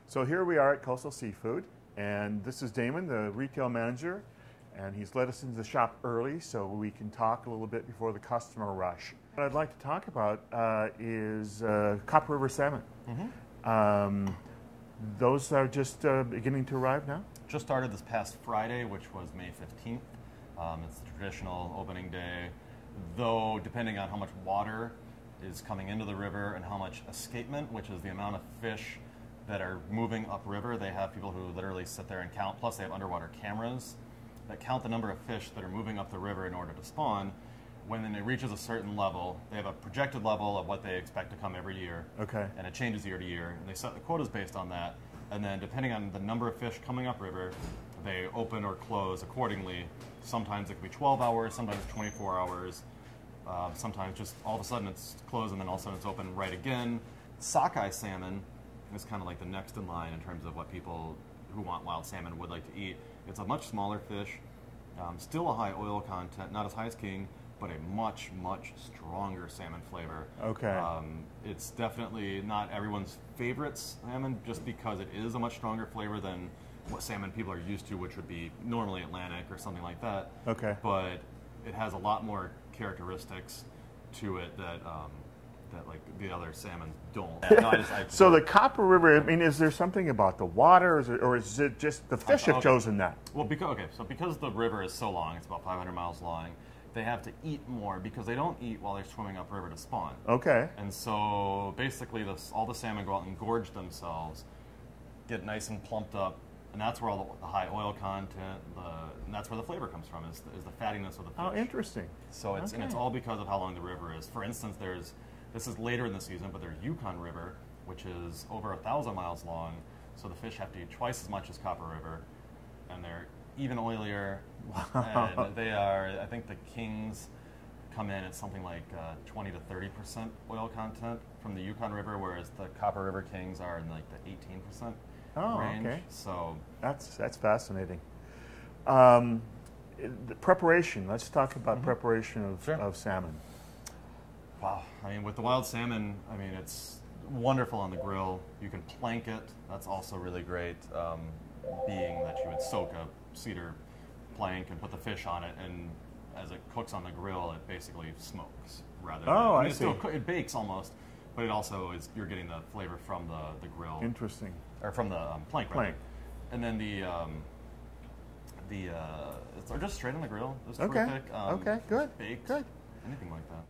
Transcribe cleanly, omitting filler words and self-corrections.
So here we are at Coastal Seafood, and this is Damon, the retail manager, and he's let us into the shop early so we can talk a little bit before the customer rush. What I'd like to talk about is Copper River salmon. Mm-hmm. Those are just beginning to arrive now? Just started this past Friday, which was May 15th. It's the traditional opening day, though depending on how much water is coming into the river and how much escapement, which is the amount of fish that are moving upriver. They have people who literally sit there and count, plus they have underwater cameras that count the number of fish that are moving up the river in order to spawn. When it reaches a certain level, they have a projected level of what they expect to come every year. Okay. And it changes year to year, and they set the quotas based on that. And then depending on the number of fish coming upriver, they open or close accordingly. Sometimes it could be 12 hours, sometimes 24 hours. Sometimes just all of a sudden it's closed and then all of a sudden it's open right again. Sockeye salmon is kind of like the next in line in terms of what people who want wild salmon would like to eat. It's a much smaller fish, still a high oil content, not as high as king, but a much, much stronger salmon flavor. Okay. It's definitely not everyone's favorite salmon just because it is a much stronger flavor than what salmon people are used to, which would be normally Atlantic or something like that. Okay. But it has a lot more characteristics to it that that like the other salmon don't. So the Copper River, I mean, is there something about the water, or is it just the fish have chosen that? Well, because the river is so long, it's about 500 miles long, they have to eat more because they don't eat while they're swimming upriver to spawn. Okay. And so basically all the salmon go out and gorge themselves, get nice and plumped up, and that's where all the high oil content, and that's where the flavor comes from, is the fattiness of the fish. Oh, interesting. So it's, and it's all because of how long the river is. For instance, this is later in the season, but there's Yukon River, which is over 1,000 miles long, so the fish have to eat twice as much as Copper River, and they're even oilier. Wow. And they are, I think the kings come in at something like 20 to 30% oil content from the Yukon River, whereas the Copper River kings are in like the 18% range. Okay. So that's fascinating. The preparation. Let's talk about preparation of salmon. Wow. I mean, with the wild salmon, I mean, it's wonderful on the grill. You can plank it. That's also really great, being that you would soak a cedar plank and put the fish on it, and as it cooks on the grill, it basically smokes rather than... I see. It bakes almost, but it also is, you're getting the flavor from the grill. Interesting. Or from the plank. Plank. And then they're just straight on the grill. It's Okay. terrific. Okay, good. Baked. Good. Anything like that.